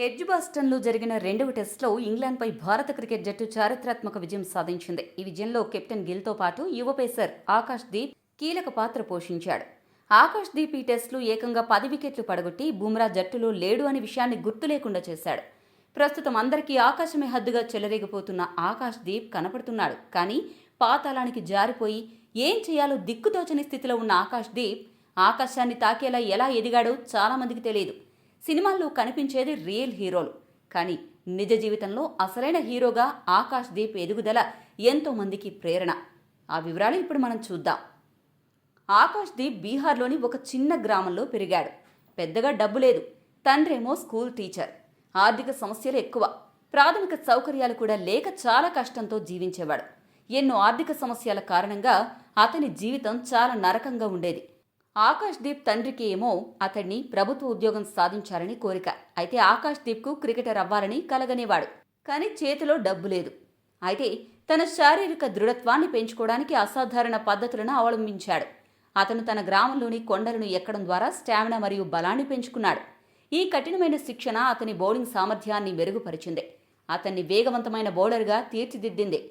ఎడ్జ్బాస్టన్లో జరిగిన రెండవ టెస్టులో ఇంగ్లాండ్పై భారత క్రికెట్ జట్టు చారిత్రాత్మక విజయం సాధించింది. ఈ విజయంలో కెప్టెన్ గిల్తో పాటు యువ పేసర్ ఆకాష్ దీప్ కీలక పాత్ర పోషించాడు. ఆకాష్ దీప్ ఈ టెస్టులో ఏకంగా 10 వికెట్లు పడగొట్టి బుమ్రా జట్టులో లేడు అనే విషయాన్ని గుర్తు లేకుండా చేశాడు. ప్రస్తుతం అందరికీ ఆకాశమే హద్దుగా చెలరేగిపోతున్న ఆకాష్ దీప్ కనపడుతున్నాడు. కానీ పాతాళానికి జారిపోయి ఏం చేయాలో దిక్కుతోచని స్థితిలో ఉన్న ఆకాష్ దీప్ ఆకాశాన్ని తాకేలా ఎలా ఎదిగాడో చాలామందికి తెలియదు. సినిమాల్లో కనిపించేది రియల్ హీరోలు, కానీ నిజ జీవితంలో అసలైన హీరోగా ఆకాష్ దీప్ ఎదుగుదల ఎంతో మందికి ప్రేరణ. ఆ వివరాలు ఇప్పుడు మనం చూద్దాం. ఆకాష్ దీప్ బీహార్లోని ఒక చిన్న గ్రామంలో పెరిగాడు. పెద్దగా డబ్బు లేదు. తండ్రేమో స్కూల్ టీచర్. ఆర్థిక సమస్యలు ఎక్కువ. ప్రాథమిక సౌకర్యాలు కూడా లేక చాలా కష్టంతో జీవించేవాడు. ఎన్నో ఆర్థిక సమస్యల కారణంగా అతని జీవితం చాలా నరకంగా ఉండేది. ఆకాష్ దీప్ తండ్రికి ఏమో అతన్ని ప్రభుత్వ ఉద్యోగం సాధించాలని కోరిక. అయితే ఆకాష్ దీప్కు క్రికెటర్ అవ్వాలని కలగనేవాడు. కానీ చేతిలో డబ్బు లేదు. అయితే తన శారీరక దృఢత్వాన్ని పెంచుకోవడానికి అసాధారణ పద్ధతులను అవలంబించాడు. అతను తన గ్రామంలోని కొండలను ఎక్కడం ద్వారా స్టామినా మరియు బలాన్ని పెంచుకున్నాడు. ఈ కఠినమైన శిక్షణ అతని బౌలింగ్ సామర్థ్యాన్ని మెరుగుపరిచింది. అతన్ని వేగవంతమైన బౌలర్గా తీర్చిదిద్దింది.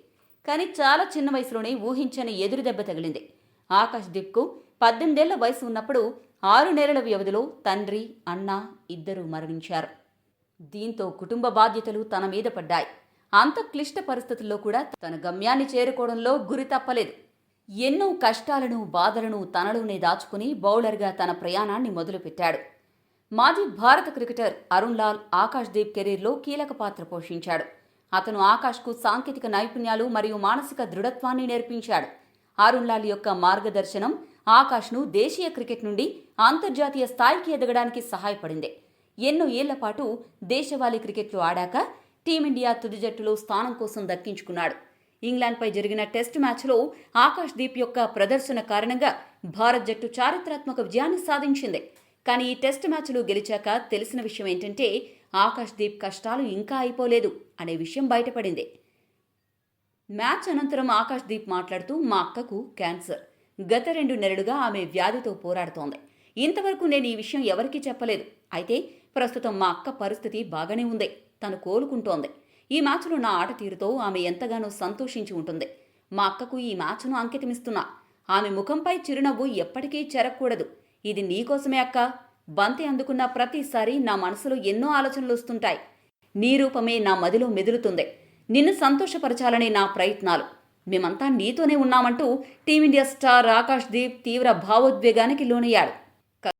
కానీ చాలా చిన్న వయసులోనే ఊహించని ఎదురు దెబ్బ తగిలింది. ఆకాష్ దీప్కు 18 ఏళ్ల వయసు ఉన్నప్పుడు 6 నెలల వ్యవధిలో తండ్రి, అన్న ఇద్దరూ మరణించారు. దీంతో కుటుంబ బాధ్యతలు తన మీద పడ్డాయి. అంత క్లిష్ట పరిస్థితుల్లో కూడా తన గమ్యాన్ని చేరుకోవడంలో గురి తప్పలేదు. ఎన్నో కష్టాలను, బాధలను తనలోనే దాచుకుని బౌలర్గా తన ప్రయాణాన్ని మొదలుపెట్టాడు. మాజీ భారత క్రికెటర్ అరుణ్ లాల్ ఆకాష్ దీప్ కెరీర్లో కీలక పాత్ర పోషించాడు. అతను ఆకాష్కు సాంకేతిక నైపుణ్యాలు మరియు మానసిక దృఢత్వాన్ని నేర్పించాడు. అరుణ్ లాల్ యొక్క మార్గదర్శనం ఆకాష్ను దేశీయ క్రికెట్ నుండి అంతర్జాతీయ స్థాయికి ఎదగడానికి సహాయపడింది. ఎన్నో ఏళ్ల పాటు దేశవాళీ క్రికెట్లో ఆడాక టీమిండియా తుది జట్టులో స్థానం కోసం దక్కించుకున్నాడు. ఇంగ్లాండ్పై జరిగిన టెస్ట్ మ్యాచ్లో ఆకాష్ దీప్ యొక్క ప్రదర్శన కారణంగా భారత్ జట్టు చారిత్రాత్మక విజయాన్ని సాధించింది. కానీ ఈ టెస్ట్ మ్యాచ్లో గెలిచాక తెలిసిన విషయం ఏంటంటే ఆకాష్ దీప్ కష్టాలు ఇంకా అయిపోలేదు అనే విషయం బయటపడింది. మ్యాచ్ అనంతరం ఆకాష్ దీప్ మాట్లాడుతూ, మా అక్కకు క్యాన్సర్. గత 2 నెలలుగా ఆమె వ్యాధితో పోరాడుతోంది. ఇంతవరకు నేను ఈ విషయం ఎవరికీ చెప్పలేదు. అయితే ప్రస్తుతం మా అక్క పరిస్థితి బాగానే ఉంది. తను కోలుకుంటోంది. ఈ మ్యాచ్లో నా ఆట తీరుతో ఆమె ఎంతగానో సంతోషించి ఉంటుంది. మా అక్కకు ఈ మ్యాచ్ను అంకితమిస్తున్నా. ఆమె ముఖంపై చిరునవ్వు ఎప్పటికీ చెరగకూడదు. ఇది నీకోసమే అక్క. బంతి అందుకున్న ప్రతిసారి నా మనసులో ఎన్నో ఆలోచనలు వస్తుంటాయి. నీ రూపమే నా మదిలో మెదులుతుంది. నిన్ను సంతోషపరచాలనే నా ప్రయత్నాలు. మేమంతా నీతోనే ఉన్నామంటూ టీమిండియా స్టార్ ఆకాష్ దీప్ తీవ్ర భావోద్వేగానికి లోనయ్యాడు.